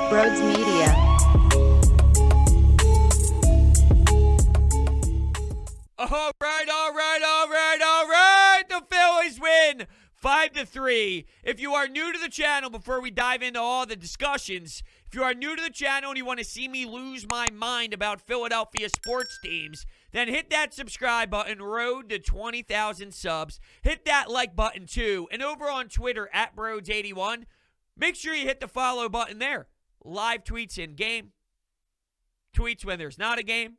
Brodes Media. All right. The Phillies win 5-3. If you are new to the channel, before we dive into all the discussions, if you are new to the channel and you want to see me lose my mind about Philadelphia sports teams, then hit that subscribe button, road to 20,000 subs. Hit that like button too. And over on Twitter, at Brodes81, make sure you hit the follow button there. Live tweets in game, tweets when there's not a game,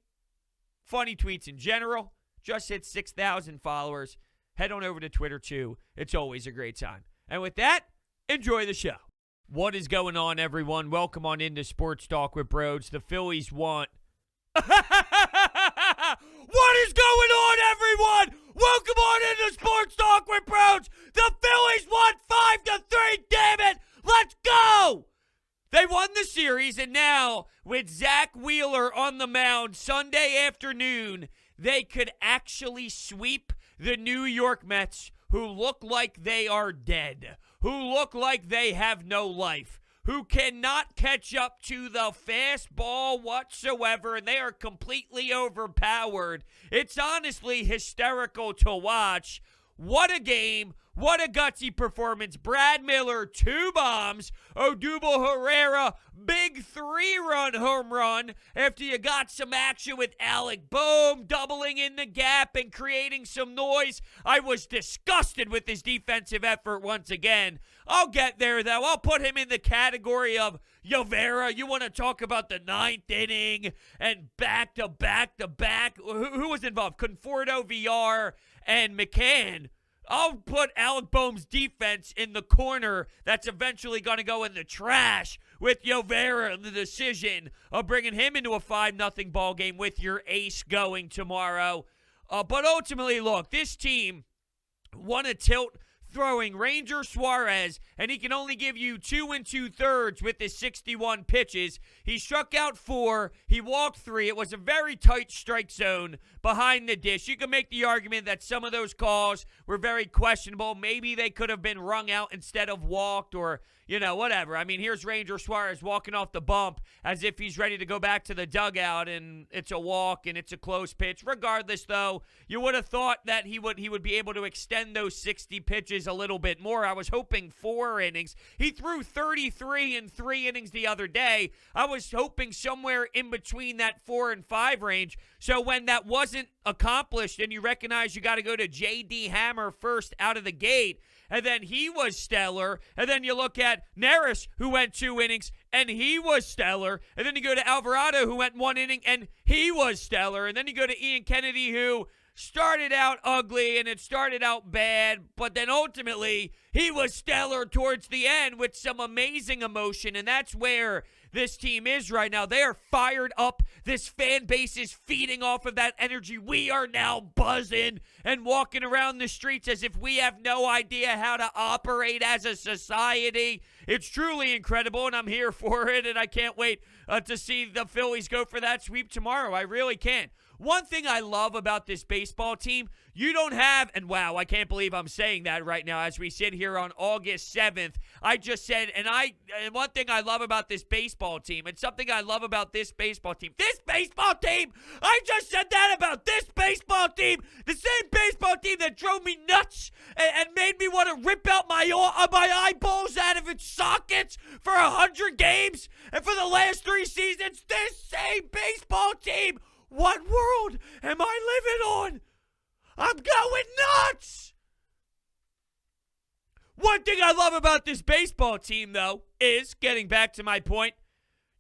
funny tweets in general. Just hit 6,000 followers. Head on over to Twitter too. It's always a great time. And with that, enjoy the show. What is going on, everyone? Welcome on into Sports Talk with Brodes. The Phillies won. What is going on, everyone? Welcome on into Sports Talk with Brodes. The Phillies won 5-3. Damn it. Let's go. They won the series, and now with Zach Wheeler on the mound Sunday afternoon, they could actually sweep the New York Mets, who look like they are dead, who look like they have no life, who cannot catch up to the fastball whatsoever, and they are completely overpowered. It's honestly hysterical to watch. What a game. What a gutsy performance. Brad Miller, 2 bombs. Odubel Herrera, big 3-run home run after you got some action with Alec Bohm doubling in the gap and creating some noise. I was disgusted with his defensive effort once again. I'll get there, though. I'll put him in the category of Yovera. You want to talk about the 9th inning and back-to-back-to-back. Who was involved? Conforto, VR, and McCann. I'll put Alec Bohm's defense in the corner that's eventually going to go in the trash with Yovera and the decision of bringing him into a 5-0 ball game with your ace going tomorrow. But ultimately, look, this team won a tilt throwing Ranger Suarez, and he can only give you 2 2/3 with his 61 pitches. He struck out 4. He walked 3. It was a very tight strike zone behind the dish. You can make the argument that some of those calls were very questionable. Maybe they could have been rung out instead of walked, or, whatever. I mean, here's Ranger Suarez walking off the bump as if he's ready to go back to the dugout, and it's a walk, and it's a close pitch. Regardless, though, you would have thought that he would be able to extend those 60 pitches a little bit more. I was hoping 4 innings. He threw 33 in 3 innings the other day. I was hoping somewhere in between that 4 and 5 range. So when that wasn't accomplished and you recognize you got to go to J.D. Hammer first out of the gate, and then he was stellar, and then you look at Neris, who went 2 innings, and he was stellar, and then you go to Alvarado, who went 1 inning, and he was stellar, and then you go to Ian Kennedy, who started out ugly and it started out bad, but then ultimately he was stellar towards the end with some amazing emotion, and that's where this team is right now. They are fired up. This fan base is feeding off of that energy. We are now buzzing and walking around the streets as if we have no idea how to operate as a society. It's truly incredible, and I'm here for it, and I can't wait to see the Phillies go for that sweep tomorrow. I really can't. One thing I love about this baseball team, you don't have, and wow, I can't believe I'm saying that right now as we sit here on August 7th. I just said, and one thing I love about this baseball team, and something I love about this baseball team, I just said that about this baseball team, the same baseball team that drove me nuts and made me want to rip out my eyeballs out of its sockets for 100 games, and for the last 3 seasons, this same baseball team. What world am I living on? I'm going nuts! One thing I love about this baseball team, though, is, getting back to my point,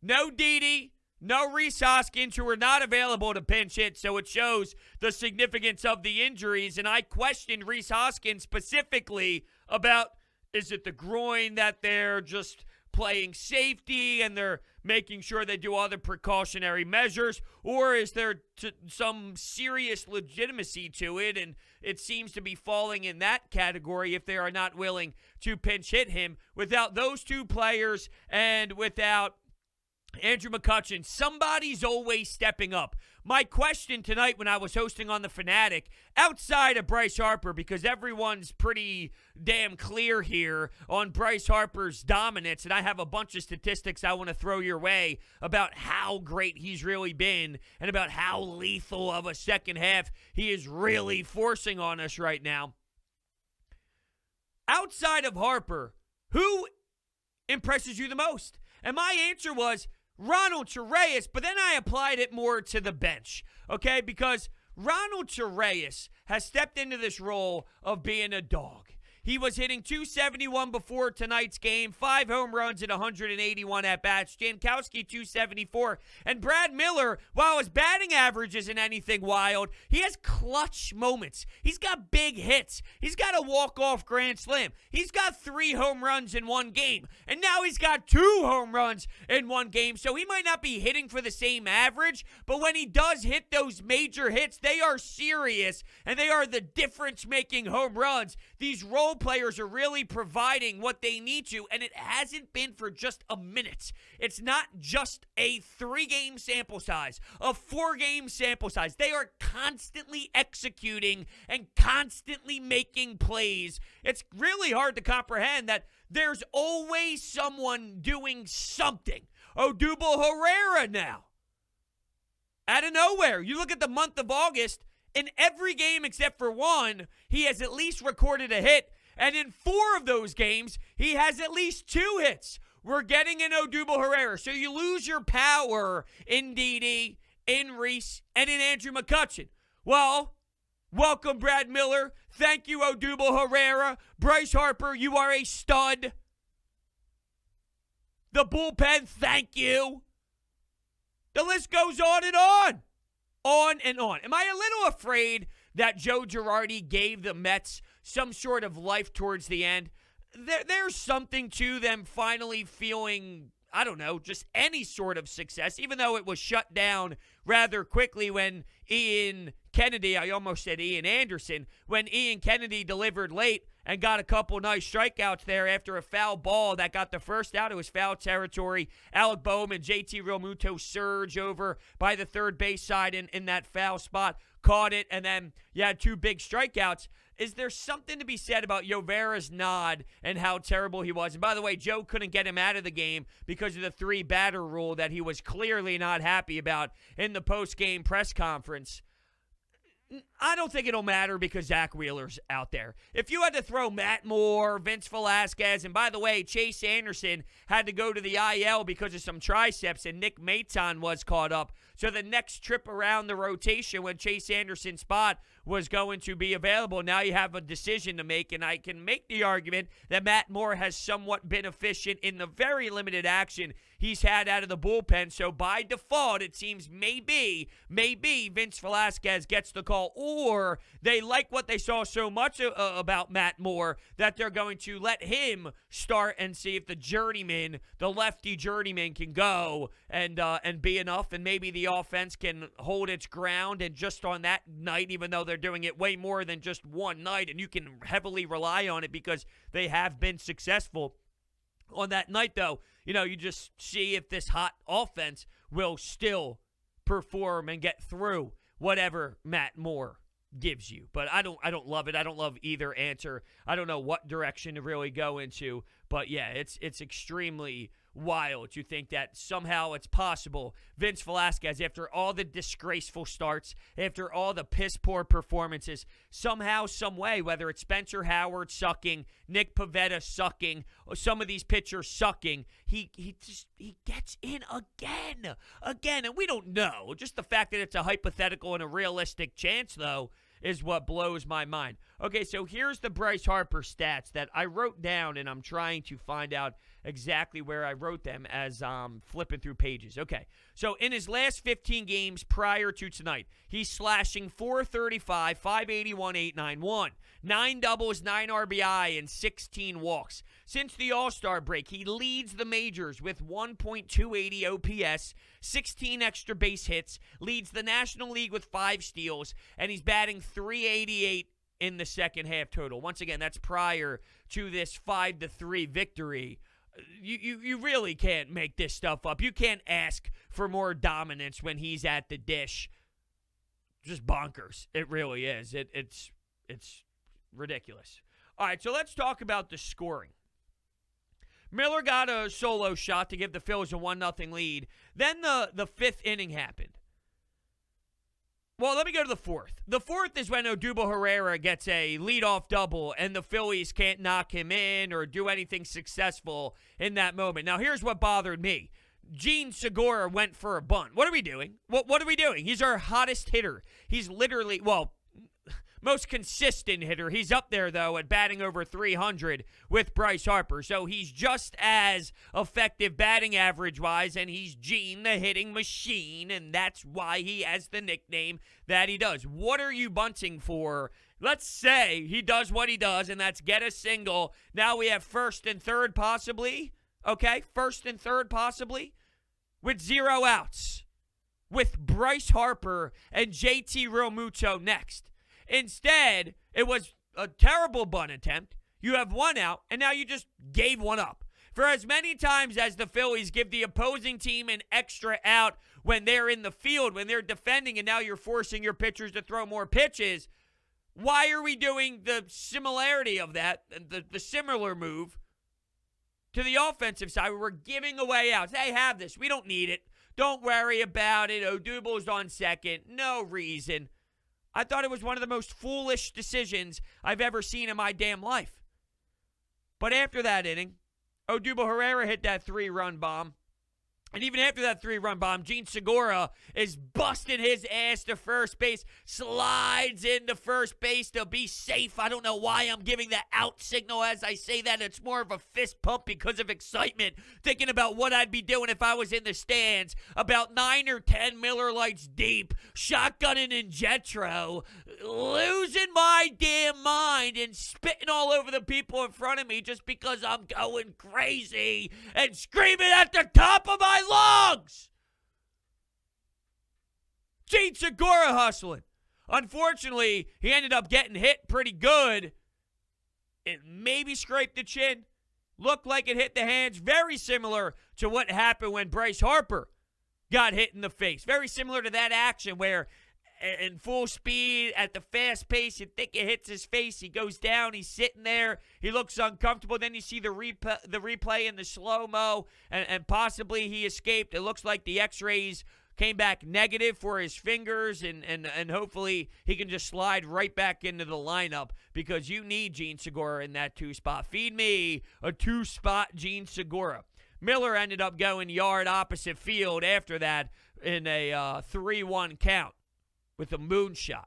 no Didi, no Rhys Hoskins, who are not available to pinch hit, so it shows the significance of the injuries, and I questioned Rhys Hoskins specifically about, is it the groin that they're just playing safety and they're making sure they do all the precautionary measures, or is there some serious legitimacy to it? And it seems to be falling in that category if they are not willing to pinch hit him. Without those 2 players and without Andrew McCutchen, somebody's always stepping up. My question tonight when I was hosting on The Fanatic, outside of Bryce Harper, because everyone's pretty damn clear here on Bryce Harper's dominance, and I have a bunch of statistics I want to throw your way about how great he's really been and about how lethal of a second half he is really forcing on us right now. Outside of Harper, who impresses you the most? And my answer was Ronald Torreyes, but then I applied it more to the bench, okay? Because Ronald Torreyes has stepped into this role of being a dog. He was hitting .271 before tonight's game, 5 home runs and 181 at-bats. Jankowski, .274. And Brad Miller, while his batting average isn't anything wild, he has clutch moments. He's got big hits. He's got a walk-off grand slam. He's got 3 home runs in one game. And now he's got 2 home runs in one game. So he might not be hitting for the same average, but when he does hit those major hits, they are serious, and they are the difference-making home runs. These role players are really providing what they need to, and it hasn't been for just a minute. It's not just a 3-game sample size, a 4-game sample size. They are constantly executing and constantly making plays. It's really hard to comprehend that there's always someone doing something. Odubel Herrera now. Out of nowhere. You look at the month of August, in every game except for one, he has at least recorded a hit. And in 4 of those games, he has at least 2 hits. We're getting an Odubel Herrera. So you lose your power in Didi, in Reese, and in Andrew McCutchen. Well, welcome, Brad Miller. Thank you, Odubel Herrera. Bryce Harper, you are a stud. The bullpen, thank you. The list goes on and on. On and on. Am I a little afraid that Joe Girardi gave the Mets some sort of life towards the end? There's something to them finally feeling, I don't know, just any sort of success, even though it was shut down rather quickly when Ian Kennedy, I almost said Ian Anderson, when Ian Kennedy delivered late and got a couple nice strikeouts there after a foul ball that got the first out. It was foul territory. Alec Bohm and JT Realmuto surge over by the third base side in that foul spot, caught it, and then you had 2 big strikeouts. Is there something to be said about Llovera's nod and how terrible he was? And by the way, Joe couldn't get him out of the game because of the 3-batter rule that he was clearly not happy about in the post-game press conference. I don't think it'll matter because Zach Wheeler's out there. If you had to throw Matt Moore, Vince Velasquez, and by the way, Chase Anderson had to go to the IL because of some triceps, and Nick Maton was caught up. So the next trip around the rotation when Chase Anderson's spot was going to be available, now you have a decision to make, and I can make the argument that Matt Moore has somewhat been efficient in the very limited action he's had out of the bullpen. So by default, it seems maybe Vince Velasquez gets the call, or they like what they saw so much about Matt Moore that they're going to let him start and see if the journeyman, the lefty journeyman, can go and be enough, and maybe the offense can hold its ground. And just on that night, even though they're doing it way more than just one night, and you can heavily rely on it because they have been successful. On that night, though, you just see if this hot offense will still perform and get through whatever Matt Moore gives you. But I don't love it. I don't love either answer. I don't know what direction to really go into. But yeah, it's extremely wild to think that somehow it's possible Vince Velasquez, after all the disgraceful starts, after all the piss-poor performances, somehow, some way, whether it's Spencer Howard sucking, Nick Pivetta sucking, or some of these pitchers sucking, he gets in again, and we don't know. Just the fact that it's a hypothetical and a realistic chance, though, is what blows my mind. Okay, so here's the Bryce Harper stats that I wrote down, and I'm trying to find out exactly where I wrote them as flipping through pages. Okay, so in his last 15 games prior to tonight, he's slashing .435, .581, .891, 9 doubles, 9 RBI, and 16 walks. Since the All-Star break, he leads the majors with 1.280 OPS, 16 extra base hits, leads the National League with 5 steals, and he's batting .388 in the second half total. Once again, that's prior to this 5-3 victory. You really can't make this stuff up. You can't ask for more dominance when he's at the dish. Just bonkers. It really is. It's ridiculous. All right, so let's talk about the scoring. Miller got a solo shot to give the Phillies a 1-0 lead. Then the fifth inning happened. Well, let me go to the fourth. The fourth is when Odubel Herrera gets a leadoff double and the Phillies can't knock him in or do anything successful in that moment. Now, here's what bothered me. Gene Segura went for a bunt. What are we doing? What are we doing? He's our hottest hitter. He's literally, most consistent hitter. He's up there, though, at batting over 300 with Bryce Harper. So he's just as effective batting average-wise, and he's Gene, the hitting machine, and that's why he has the nickname that he does. What are you bunting for? Let's say he does what he does, and that's get a single. Now we have first and third possibly. Okay, first and third possibly with 0 outs with Bryce Harper and JT Realmuto next. Instead, it was a terrible bunt attempt. You have 1 out, and now you just gave 1 up. For as many times as the Phillies give the opposing team an extra out when they're in the field, when they're defending, and now you're forcing your pitchers to throw more pitches, why are we doing the similarity of that, the similar move, to the offensive side where we're giving away outs? Hey, have this. We don't need it. Don't worry about it. Odubel's on second. No reason. I thought it was one of the most foolish decisions I've ever seen in my damn life. But after that inning, Odubel Herrera hit that 3-run bomb. And even after that 3-run bomb, Gene Segura is busting his ass to first base, slides into first base to be safe. I don't know why I'm giving the out signal as I say that. It's more of a fist pump because of excitement, thinking about what I'd be doing if I was in the stands, about 9 or 10 Miller Lights deep, shotgunning in Jetro, losing my damn mind and spitting all over the people in front of me just because I'm going crazy and screaming at the top of my lungs. Gene Segura hustling. Unfortunately, he ended up getting hit pretty good. It maybe scraped the chin. Looked like it hit the hands. Very similar to what happened when Bryce Harper got hit in the face. Very similar to that action where in full speed at the fast pace, you think it hits his face. He goes down. He's sitting there. He looks uncomfortable. Then you see the replay in the slow-mo, and possibly he escaped. It looks like the x-rays came back negative for his fingers, and hopefully he can just slide right back into the lineup because you need Gene Segura in that 2-spot. Feed me a 2-spot Gene Segura. Miller ended up going yard opposite field after that in a 3-1 count with a moonshot.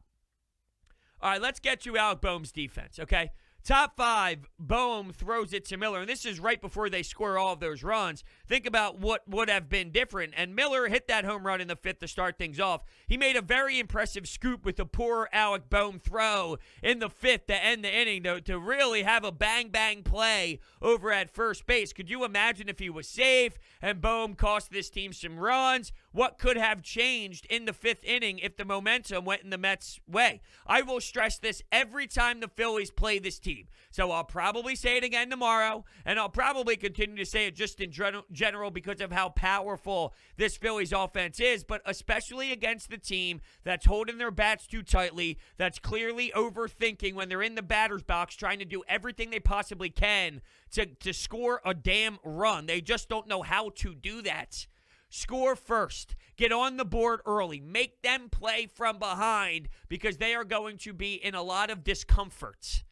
All right, let's get to Alec Bohm's defense, okay? Top 5, Bohm throws it to Miller, and this is right before they score all of those runs. Think about what would have been different, and Miller hit that home run in the 5th to start things off. He made a very impressive scoop with a poor Alec Bohm throw in the 5th to end the inning to really have a bang-bang play over at first base. Could you imagine if he was safe and Bohm cost this team some runs? What could have changed in the 5th inning if the momentum went in the Mets' way? I will stress this every time the Phillies play this team. So I'll probably say it again tomorrow, and I'll probably continue to say it just in general because of how powerful this Phillies offense is, but especially against the team that's holding their bats too tightly, that's clearly overthinking when they're in the batter's box trying to do everything they possibly can to score a damn run. They just don't know how to do that. Score first. Get on the board early. Make them play from behind because they are going to be in a lot of discomfort.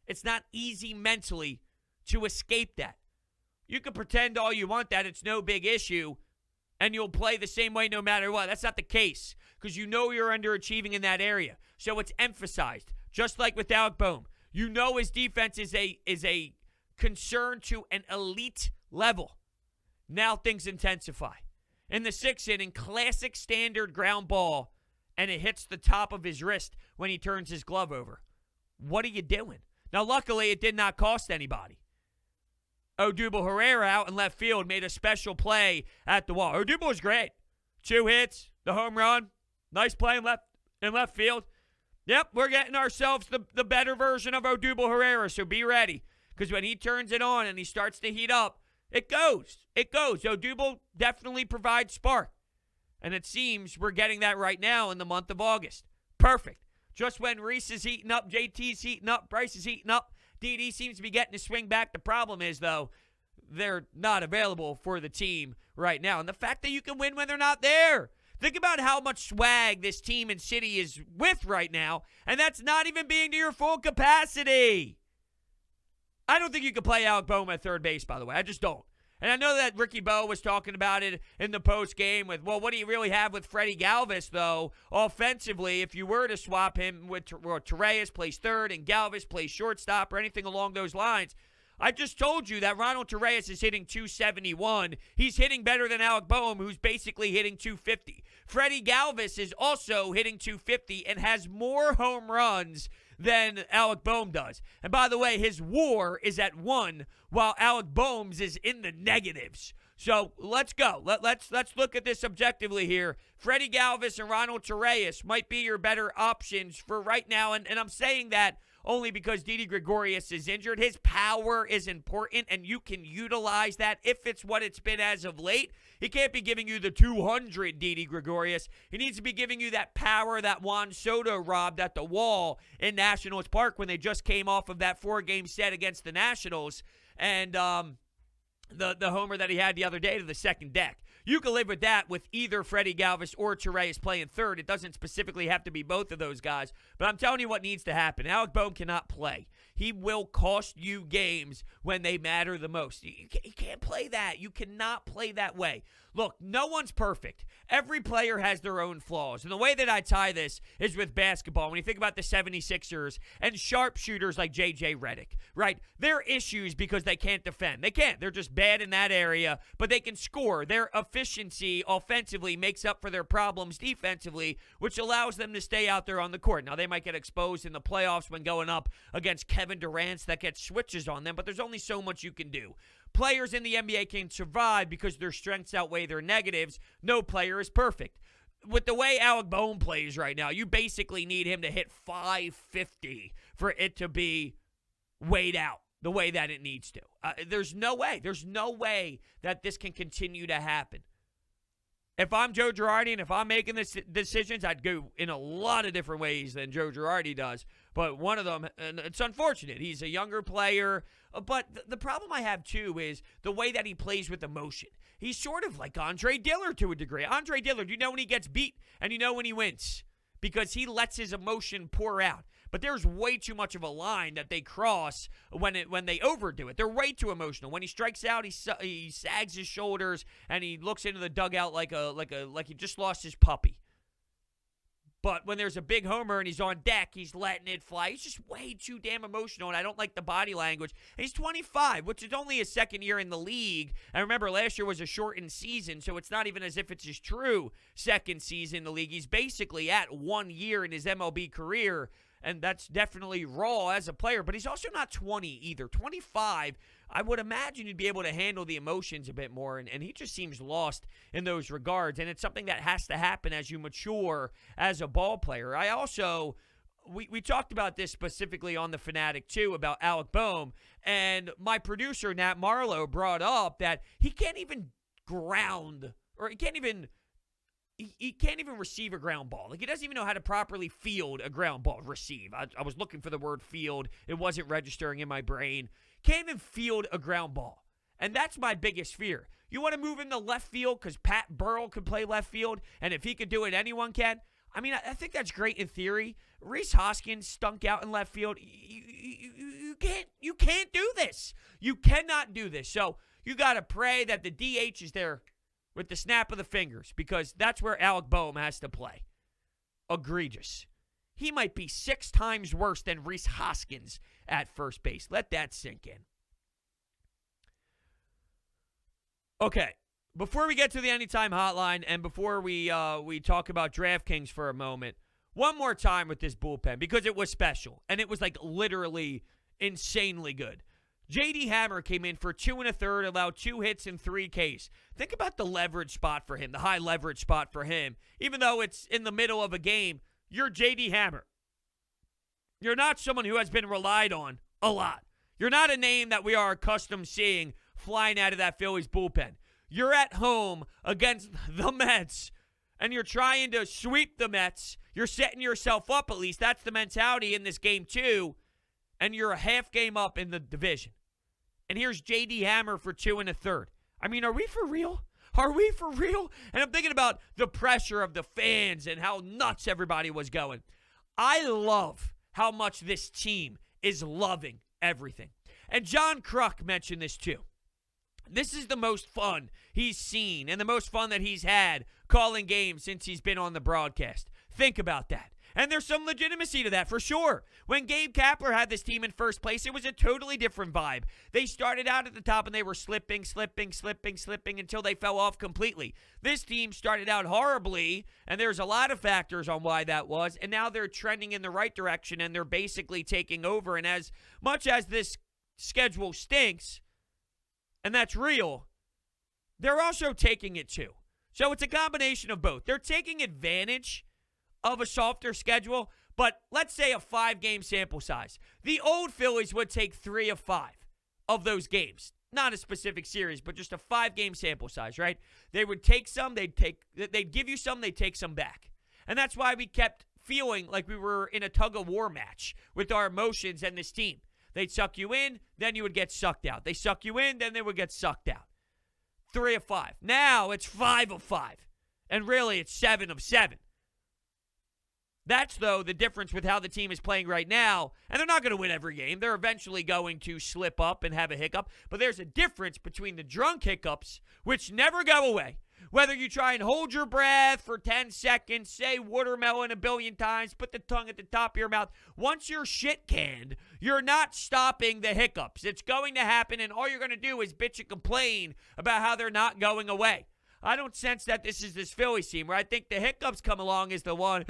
It's not easy mentally to escape that. You can pretend all you want that it's no big issue and you'll play the same way no matter what. That's not the case because you know you're underachieving in that area. So it's emphasized, just like with Alec Bohm. You know his defense is a concern to an elite level. Now things intensify. In the 6th inning, classic standard ground ball, and it hits the top of his wrist when he turns his glove over. What are you doing? Now, luckily, it did not cost anybody. Odubel Herrera out in left field made a special play at the wall. Odubel was great. 2 hits, the home run, nice play in left field. Yep, we're getting ourselves the better version of Odubel Herrera, so be ready. Because when he turns it on and he starts to heat up, It goes. Odubel definitely provides spark. And it seems we're getting that right now in the month of August. Perfect. Just when Reese is heating up, JT's heating up, Bryce is heating up, DD seems to be getting a swing back. The problem is, though, they're not available for the team right now. And the fact that you can win when they're not there. Think about how much swag this team and city is with right now, and that's not even being to your full capacity. I don't think you can play Alec Bohm at third base, by the way. I just don't. And I know that Ricky Bo was talking about it in the post game with, well, what do you really have with Freddie Galvis, though, offensively, if you were to swap him with Torreyes plays third and Galvis plays shortstop or anything along those lines? I just told you that Ronald Torreyes is hitting 271. He's hitting better than Alec Bohm, who's basically hitting 250. Freddie Galvis is also hitting 250 and has more home runs than Alec Bohm does. And by the way, his WAR is at 1, while Alec Bohm's is in the negatives. So let's go. Let's look at this objectively here. Freddie Galvis and Ronald Torreyes might be your better options for right now. And I'm saying that only because Didi Gregorius is injured. His power is important, and you can utilize that if it's what it's been as of late. He can't be giving you the 200 Didi Gregorius. He needs to be giving you that power that Juan Soto robbed at the wall in Nationals Park when they just came off of that 4-game set against the Nationals. And the homer that he had the other day to the second deck. You can live with that with either Freddie Galvis or Torreyes playing third. It doesn't specifically have to be both of those guys. But I'm telling you what needs to happen. Alec Bohm cannot play. He will cost you games when they matter the most. You can't play that. You cannot play that way. Look, no one's perfect. Every player has their own flaws. And the way that I tie this is with basketball. When you think about the 76ers and sharpshooters like J.J. Redick, right? They're issues because they can't defend. They can't. They're just bad in that area, but they can score. Their efficiency offensively makes up for their problems defensively, which allows them to stay out there on the court. Now, they might get exposed in the playoffs when going up against Kevin Durant that gets switches on them, but there's only so much you can do. Players in the NBA can survive because their strengths outweigh their negatives. No player is perfect. With the way Alec Bohm plays right now, you basically need him to hit 550 for it to be weighed out the way that it needs to. There's no way. There's no way that this can continue to happen. If I'm Joe Girardi and if I'm making this decisions, I'd go in a lot of different ways than Joe Girardi does. But one of them, and it's unfortunate, he's a younger player. But the problem I have, too, is the way that he plays with emotion. He's sort of like Andre Dillard to a degree. Andre Dillard, you know when he gets beat and you know when he wins because he lets his emotion pour out. But there's way too much of a line that they cross when they overdo it. They're way too emotional. When he strikes out, he sags his shoulders and he looks into the dugout like he just lost his puppy. But when there's a big homer and he's on deck, he's letting it fly. He's just way too damn emotional, and I don't like the body language. And he's 25, which is only his second year in the league. And remember, last year was a shortened season, so it's not even as if it's his true second season in the league. He's basically at 1 year in his MLB career, and that's definitely raw as a player. But he's also not 20 either. 25, I would imagine you'd be able to handle the emotions a bit more, and he just seems lost in those regards. And it's something that has to happen as you mature as a ball player. I also, we talked about this specifically on The Fanatic too, about Alec Bohm, and my producer, Nat Marlowe, brought up that he can't even ground, or he can't even receive a ground ball. Like, he doesn't even know how to properly field a ground ball. Receive. I was looking for the word field. It wasn't registering in my brain. Can't even field a ground ball. And that's my biggest fear. You want to move him to left field because Pat Burrell could play left field, and if he could do it, anyone can? I mean, I think that's great in theory. Rhys Hoskins stunk out in left field. You can't do this. You cannot do this. So you got to pray that the DH is there with the snap of the fingers, because that's where Alec Bohm has to play. Egregious. He might be 6 times worse than Rhys Hoskins at first base. Let that sink in. Okay, before we get to the Anytime Hotline and before we talk about DraftKings for a moment, one more time with this bullpen, because it was special, and it was like literally insanely good. J.D. Hammer came in for 2 1/3, allowed 2 hits and 3 Ks. Think about the leverage spot for him, the high leverage spot for him. Even though it's in the middle of a game, you're J.D. Hammer. You're not someone who has been relied on a lot. You're not a name that we are accustomed seeing flying out of that Phillies bullpen. You're at home against the Mets, and you're trying to sweep the Mets. You're setting yourself up, at least. That's the mentality in this game, too. And you're a half game up in the division. And here's J.D. Hammer for 2 1/3. I mean, are we for real? Are we for real? And I'm thinking about the pressure of the fans and how nuts everybody was going. I love how much this team is loving everything. And John Kruk mentioned this too. This is the most fun he's seen and the most fun that he's had calling games since he's been on the broadcast. Think about that. And there's some legitimacy to that for sure. When Gabe Kapler had this team in first place, it was a totally different vibe. They started out at the top and they were slipping until they fell off completely. This team started out horribly, and there's a lot of factors on why that was, and now they're trending in the right direction and they're basically taking over. And as much as this schedule stinks, and that's real, they're also taking it too. So it's a combination of both. They're taking advantage of a softer schedule, but let's say a 5-game sample size. The old Phillies would take 3 of 5 of those games. Not a specific series, but just a 5-game sample size, right? They would take some, they'd give you some, they'd take some back. And that's why we kept feeling like we were in a tug-of-war match with our emotions and this team. They'd suck you in, then you would get sucked out. They suck you in, then they would get sucked out. 3 of 5. Now it's 5 of 5. And really, it's 7 of 7. That's, though, the difference with how the team is playing right now. And they're not going to win every game. They're eventually going to slip up and have a hiccup. But there's a difference between the drunk hiccups, which never go away. Whether you try and hold your breath for 10 seconds, say watermelon a billion times, put the tongue at the top of your mouth. Once you're shit canned, you're not stopping the hiccups. It's going to happen, and all you're going to do is bitch and complain about how they're not going away. I don't sense that this is this Phillies team where I think the hiccups come along is the one.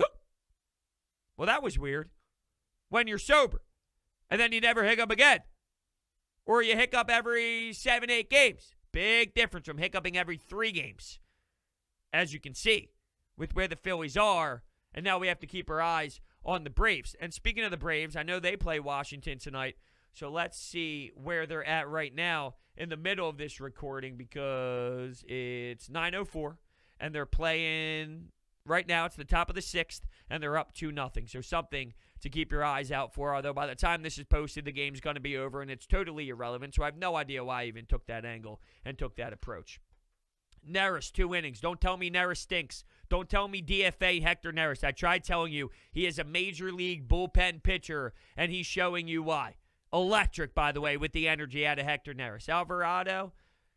Well, that was weird. When you're sober. And then you never hiccup again. Or you hiccup every 7, 8 games. Big difference from hiccuping every 3 games. As you can see, with where the Phillies are. And now we have to keep our eyes on the Braves. And speaking of the Braves, I know they play Washington tonight. So let's see where they're at right now in the middle of this recording, because it's 9:04 and they're playing. Right now, it's the top of the 6th, and they're up 2-0. So something to keep your eyes out for, although by the time this is posted, the game's going to be over, and it's totally irrelevant. So I have no idea why I even took that angle and took that approach. Neris, 2 innings. Don't tell me Neris stinks. Don't tell me DFA Hector Neris. I tried telling you he is a major league bullpen pitcher, and he's showing you why. Electric, by the way, with the energy out of Hector Neris. Alvarado,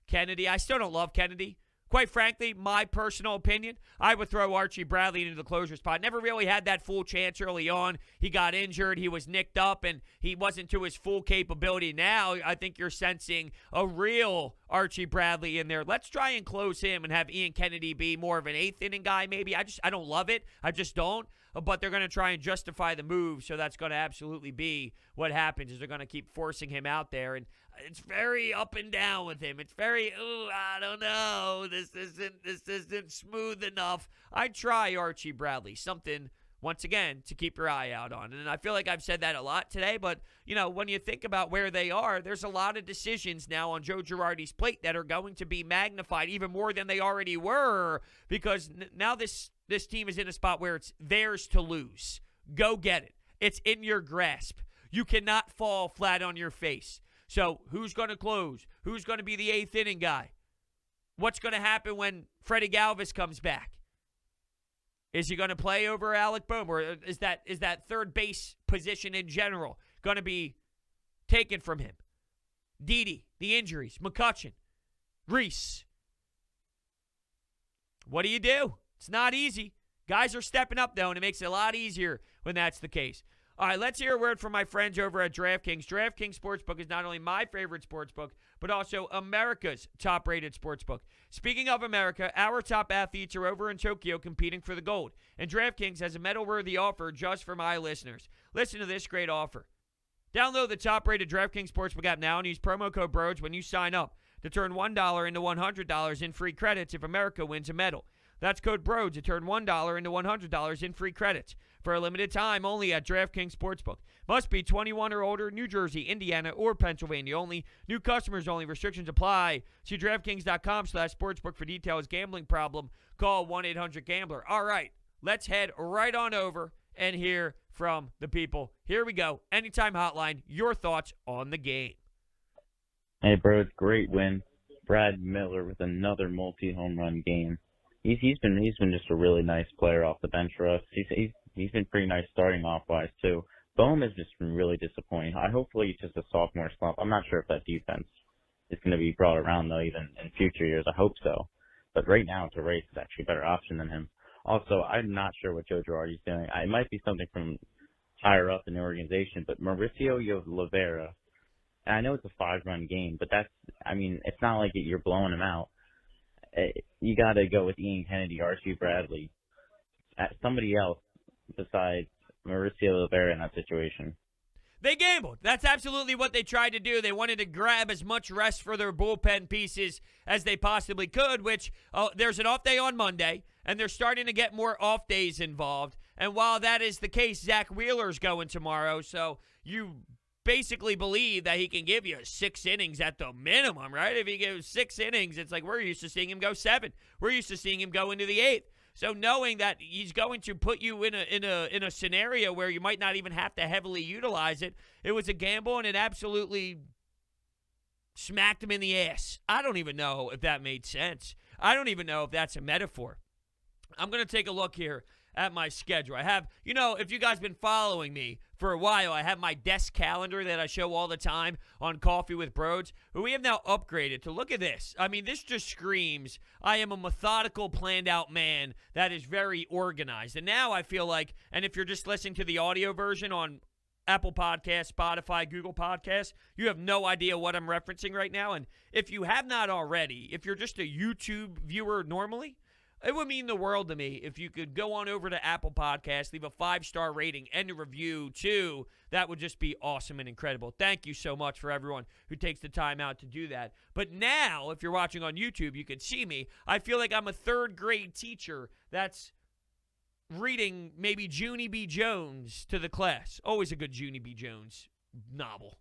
Kennedy. I still don't love Kennedy. Quite frankly, my personal opinion, I would throw Archie Bradley into the closer spot. Never really had that full chance early on. He got injured. He was nicked up, and he wasn't to his full capability. Now, I think you're sensing a real Archie Bradley in there. Let's try and close him and have Ian Kennedy be more of an 8th inning guy maybe. I don't love it. I just don't. But they're going to try and justify the move, so that's going to absolutely be what happens, is they're going to keep forcing him out there. And it's very up and down with him. It's very, I don't know. This isn't smooth enough. I try Archie Bradley. Something, once again, to keep your eye out on. And I feel like I've said that a lot today, but, when you think about where they are, there's a lot of decisions now on Joe Girardi's plate that are going to be magnified even more than they already were, because now this team is in a spot where it's theirs to lose. Go get it. It's in your grasp. You cannot fall flat on your face. So who's going to close? Who's going to be the 8th inning guy? What's going to happen when Freddie Galvis comes back? Is he going to play over Alec Bohm? Or is that third base position in general going to be taken from him? Didi, the injuries, McCutchen, Reese. What do you do? It's not easy. Guys are stepping up, though, and it makes it a lot easier when that's the case. All right, let's hear a word from my friends over at DraftKings. DraftKings Sportsbook is not only my favorite sportsbook, but also America's top-rated sportsbook. Speaking of America, our top athletes are over in Tokyo competing for the gold, and DraftKings has a medal-worthy offer just for my listeners. Listen to this great offer. Download the top-rated DraftKings Sportsbook app now and use promo code Brodes when you sign up to turn $1 into $100 in free credits if America wins a medal. That's code BRODES to turn $1 into $100 in free credits for a limited time only at DraftKings Sportsbook. Must be 21 or older, New Jersey, Indiana, or Pennsylvania only. New customers only. Restrictions apply. See DraftKings.com/sportsbook for details. Gambling problem? Call 1-800-GAMBLER. All right, let's head right on over and hear from the people. Here we go. Anytime Hotline, your thoughts on the game. Hey, Brodes, great win. Brad Miller with another multi-home run game. He's been just a really nice player off the bench for us. He's been pretty nice starting off wise too. Bohm has just been really disappointing. Hopefully it's just a sophomore slump. I'm not sure if that defense is going to be brought around though, even in future years. I hope so. But right now, Torres is actually a better option than him. Also, I'm not sure what Joe Girardi's doing. It might be something from higher up in the organization, but Mauricio Llovera, and I know it's a 5-run game, but it's not like you're blowing him out. You got to go with Ian Kennedy, Archie Bradley, somebody else besides Mauricio Llovera in that situation. They gambled. That's absolutely what they tried to do. They wanted to grab as much rest for their bullpen pieces as they possibly could, which there's an off day on Monday, and they're starting to get more off days involved. And while that is the case, Zach Wheeler's going tomorrow, so you basically believe that he can give you 6 innings at the minimum, right? If he gives 6 innings, it's like we're used to seeing him go 7. We're used to seeing him go into the 8th. So knowing that he's going to put you in a scenario where you might not even have to heavily utilize it, it was a gamble, and it absolutely smacked him in the ass. I don't even know if that made sense. I don't even know if that's a metaphor. I'm going to take a look here at my schedule. I have, if you guys been following me for a while, I have my desk calendar that I show all the time on Coffee with Brodes, but we have now upgraded to look at this. I mean, this just screams I am a methodical, planned out man that is very organized. And now I feel like, and if you're just listening to the audio version on Apple Podcasts, Spotify, Google Podcasts, you have no idea what I'm referencing right now. And if you have not already, if you're just a YouTube viewer normally, it would mean the world to me if you could go on over to Apple Podcasts, leave a 5-star rating and a review too. That would just be awesome and incredible. Thank you so much for everyone who takes the time out to do that. But now, if you're watching on YouTube, you can see me. I feel like I'm a 3rd grade teacher that's reading maybe Junie B. Jones to the class. Always a good Junie B. Jones novel.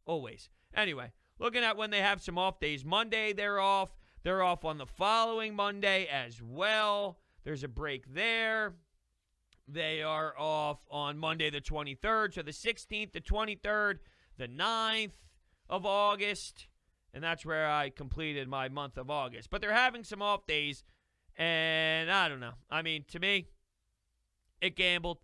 Always. Anyway, looking at when they have some off days. Monday, they're off. They're off on the following Monday as well. There's a break there. They are off on Monday the 23rd, so the 16th, the 23rd, the 9th of August, and that's where I completed my month of August. But they're having some off days, and I don't know. I mean, to me, it gambled.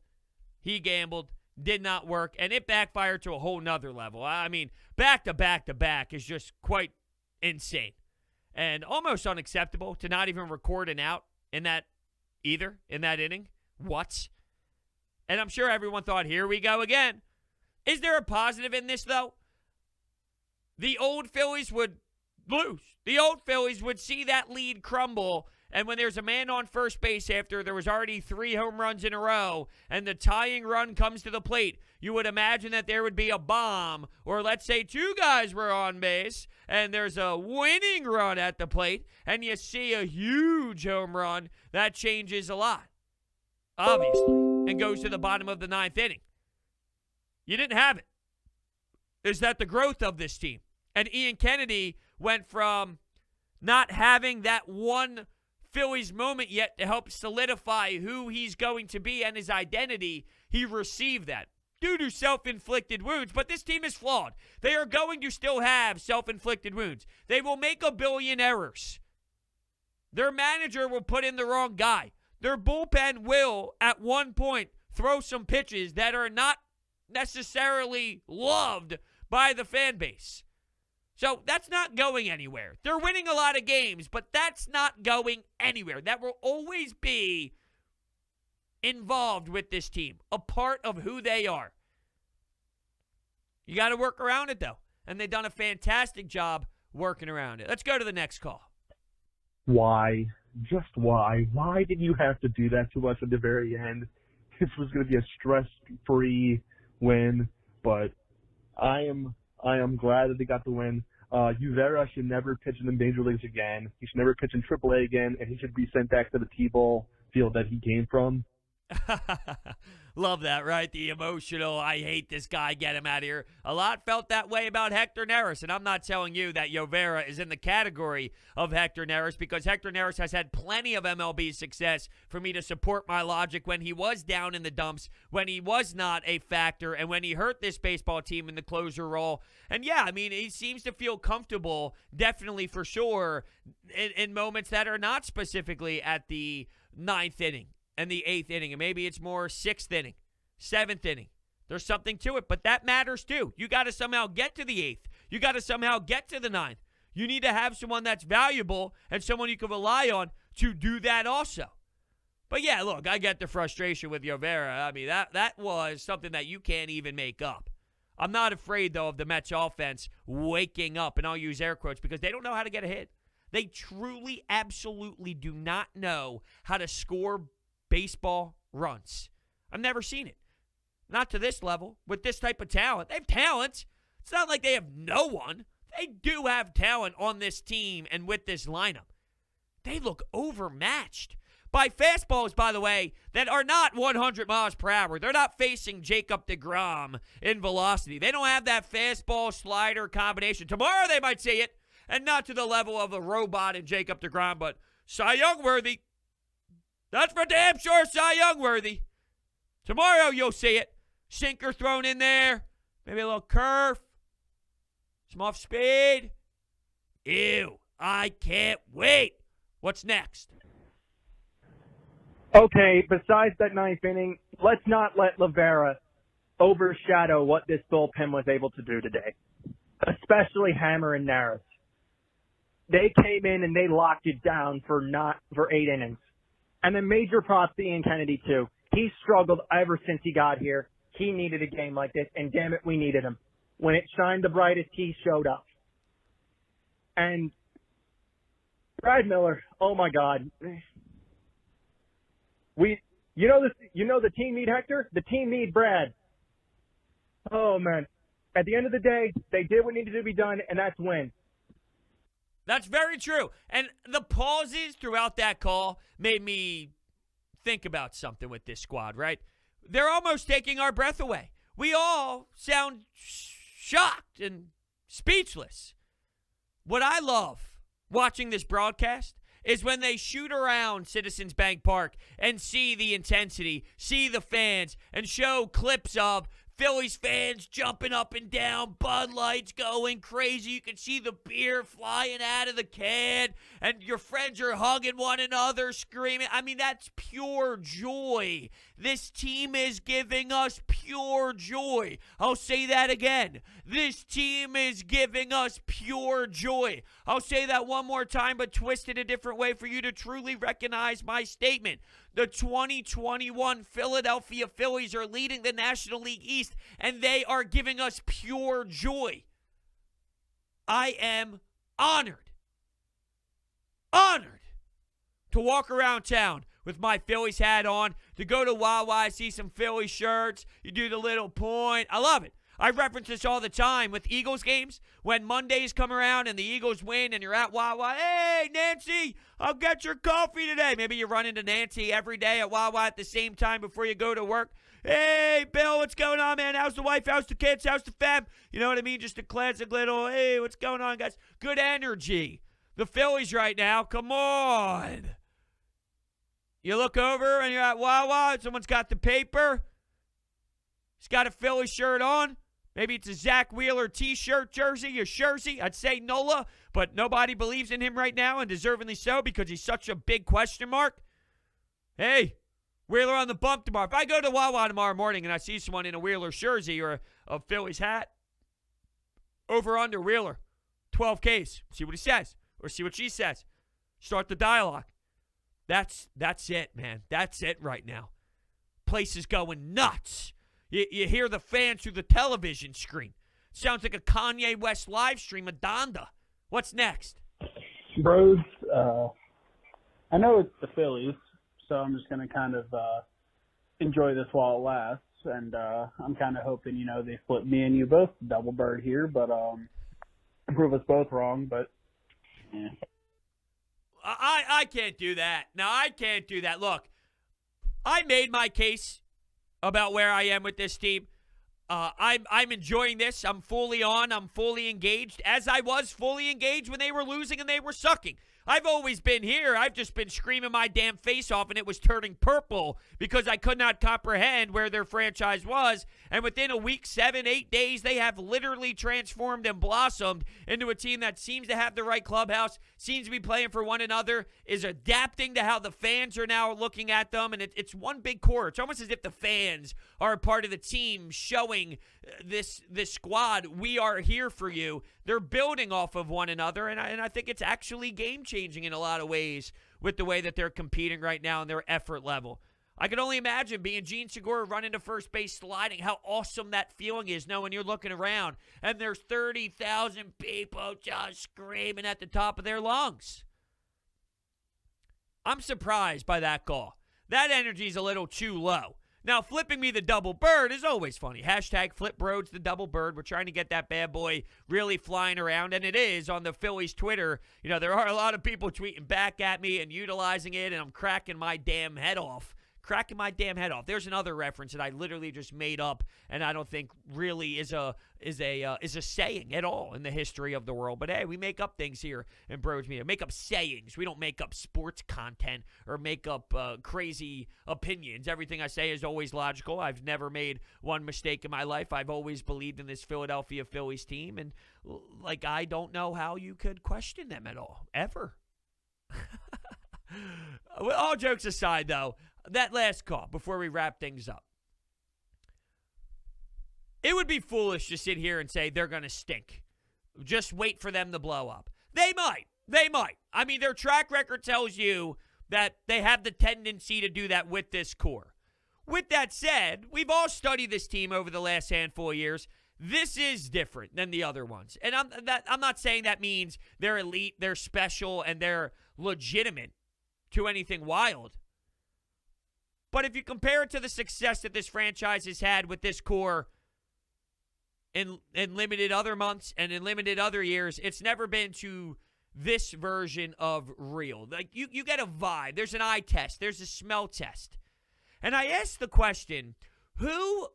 He gambled. Did not work, and it backfired to a whole nother level. I mean, back to back to back is just quite insane. And almost unacceptable to not even record an out in that inning. What? And I'm sure everyone thought, here we go again. Is there a positive in this, though? The old Phillies would lose. The old Phillies would see that lead crumble, and when there's a man on first base after there was already 3 home runs in a row, and the tying run comes to the plate, you would imagine that there would be a bomb, or let's say 2 guys were on base, and there's a winning run at the plate, and you see a huge home run. That changes a lot, obviously, and goes to the bottom of the 9th inning. You didn't have it. Is that the growth of this team? And Ian Kennedy went from not having that one Phillies moment yet to help solidify who he's going to be and his identity. He received that due to self-inflicted wounds, but this team is flawed. They are going to still have self-inflicted wounds. They will make a billion errors. Their manager will put in the wrong guy. Their bullpen will, at one point, throw some pitches that are not necessarily loved by the fan base. So that's not going anywhere. They're winning a lot of games, but that's not going anywhere. That will always be involved with this team, a part of who they are. You got to work around it, though, and they've done a fantastic job working around it. Let's go to the next call. Why? Just why? Why did you have to do that to us at the very end? This was going to be a stress-free win, but I am glad that they got the win. Uvera should never pitch in the major leagues again. He should never pitch in AAA again, and he should be sent back to the T-ball field that he came from. Love that, right? The emotional, I hate this guy, get him out of here. A lot felt that way about Hector Neris, and I'm not telling you that Llovera is in the category of Hector Neris because Hector Neris has had plenty of MLB success for me to support my logic when he was down in the dumps, when he was not a factor, and when he hurt this baseball team in the closer role. And yeah, I mean, he seems to feel comfortable, definitely for sure, in moments that are not specifically at the ninth inning and the eighth inning, and maybe it's more sixth inning, seventh inning. There's something to it, but that matters too. You got to somehow get to the eighth. You got to somehow get to the ninth. You need to have someone that's valuable and someone you can rely on to do that also. But yeah, look, I get the frustration with Llovera. I mean, that was something that you can't even make up. I'm not afraid, though, of the Mets offense waking up, and I'll use air quotes, because they don't know how to get a hit. They truly, absolutely do not know how to score baseball runs. I've never seen it. Not to this level, with this type of talent. They have talent. It's not like they have no one. They do have talent on this team and with this lineup. They look overmatched by fastballs, by the way, that are not 100 miles per hour. They're not facing Jacob deGrom in velocity. They don't have that fastball-slider combination. Tomorrow they might see it, and not to the level of a robot in Jacob deGrom, but Cy Young worthy. That's for damn sure Cy Young worthy. Tomorrow you'll see it. Sinker thrown in there. Maybe a little curve. Some off speed. Ew. I can't wait. What's next? Okay, besides that ninth inning, let's not let Llovera overshadow what this bullpen was able to do today, especially Hammer and Neris. They came in and they locked it down for 8 innings. And then major props to Ian Kennedy, too. He struggled ever since he got here. He needed a game like this, and damn it, we needed him. When it shined the brightest, he showed up. And Brad Miller, oh my God. You know the team need Hector? The team need Brad. Oh, man. At the end of the day, they did what needed to be done, and that's win. That's very true. And the pauses throughout that call made me think about something with this squad, right? They're almost taking our breath away. We all sound shocked and speechless. What I love watching this broadcast is when they shoot around Citizens Bank Park and see the intensity, see the fans, and show clips of Phillies fans jumping up and down, Bud Lights going crazy. You can see the beer flying out of the can, and your friends are hugging one another, screaming. I mean, that's pure joy. This team is giving us pure joy. I'll say that again. This team is giving us pure joy. I'll say that one more time, but twist it a different way for you to truly recognize my statement. The 2021 Philadelphia Phillies are leading the National League East, and they are giving us pure joy. I am honored to walk around town with my Phillies hat on, to go to Wawa, see some Philly shirts, you do the little point. I love it. I reference this all the time with Eagles games. When Mondays come around and the Eagles win and you're at Wawa, hey, Nancy, I'll get your coffee today. Maybe you run into Nancy every day at Wawa at the same time before you go to work. Hey, Bill, what's going on, man? How's the wife? How's the kids? How's the fam? You know what I mean? Just a classic little, hey, what's going on, guys? Good energy. The Phillies right now, come on. You look over and you're at Wawa, someone's got the paper. He's got a Philly shirt on. Maybe it's a Zach Wheeler T-shirt, jersey, a jersey. I'd say Nola, but nobody believes in him right now, and deservingly so, because he's such a big question mark. Hey, Wheeler on the bump tomorrow. If I go to Wawa tomorrow morning and I see someone in a Wheeler jersey or a Phillies hat, over under Wheeler, 12 Ks. See what he says or see what she says. Start the dialogue. That's it, man. That's it right now. Place is going nuts. You hear the fans through the television screen. Sounds like a Kanye West live stream of Donda. What's next? Brodes, I know it's the Phillies, so I'm just going to kind of enjoy this while it lasts. And I'm kind of hoping, they flip me and you both double bird here. But prove us both wrong, but yeah. I can't do that. No, I can't do that. Look, I made my case about where I am with this team. I'm enjoying this. I'm fully on. I'm fully engaged, as I was fully engaged when they were losing and they were sucking. I've always been here. I've just been screaming my damn face off, and it was turning purple because I could not comprehend where their franchise was. And within a week, 7, 8 days, they have literally transformed and blossomed into a team that seems to have the right clubhouse, seems to be playing for one another, is adapting to how the fans are now looking at them, and it's one big core. It's almost as if the fans are a part of the team showing this squad, we are here for you. They're building off of one another, and I think it's actually game-changing in a lot of ways with the way that they're competing right now and their effort level. I can only imagine being Gene Segura running to first base sliding, how awesome that feeling is knowing you're looking around and there's 30,000 people just screaming at the top of their lungs. I'm surprised by that call. That energy is a little too low. Now, flipping me the double bird is always funny. Hashtag flip Brodes the double bird. We're trying to get that bad boy really flying around, and it is on the Phillies Twitter. You know, there are a lot of people tweeting back at me and utilizing it, and I'm cracking my damn head off. There's another reference that I literally just made up, and I don't think really is a saying at all in the history of the world. But hey, we make up things here in Brodes Media. Make up sayings. We don't make up sports content or make up crazy opinions. Everything I say is always logical. I've never made one mistake in my life. I've always believed in this Philadelphia Phillies team, and like I don't know how you could question them at all, ever. All jokes aside, though, that last call, before we wrap things up, it would be foolish to sit here and say they're going to stink. Just wait for them to blow up. They might. I mean, their track record tells you that they have the tendency to do that with this core. With that said, we've all studied this team over the last handful of years. This is different than the other ones. And I'm not saying that means they're elite, they're special, and they're legitimate to anything wild. But if you compare it to the success that this franchise has had with this core in limited other months and in limited other years, it's never been to this version of real. Like you get a vibe. There's an eye test. There's a smell test. And I asked the question, who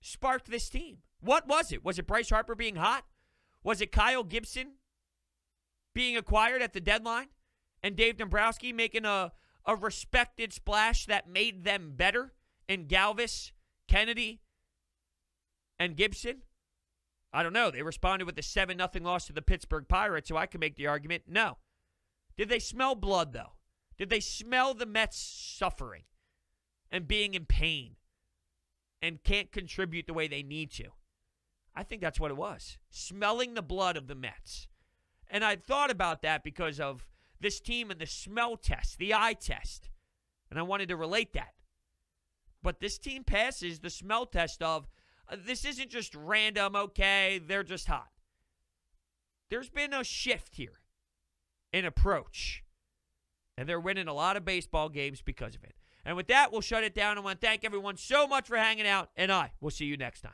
sparked this team? What was it? Was it Bryce Harper being hot? Was it Kyle Gibson being acquired at the deadline? And Dave Dombrowski making a respected splash that made them better in Galvis, Kennedy, and Gibson? I don't know. They responded with a 7-0 loss to the Pittsburgh Pirates, so I can make the argument, no. Did they smell blood, though? Did they smell the Mets suffering and being in pain and can't contribute the way they need to? I think that's what it was. Smelling the blood of the Mets. And I thought about that because of this team and the smell test, the eye test. And I wanted to relate that. But this team passes the smell test of, this isn't just random, okay, they're just hot. There's been a shift here in approach. And they're winning a lot of baseball games because of it. And with that, we'll shut it down. I want to thank everyone so much for hanging out, and I will see you next time.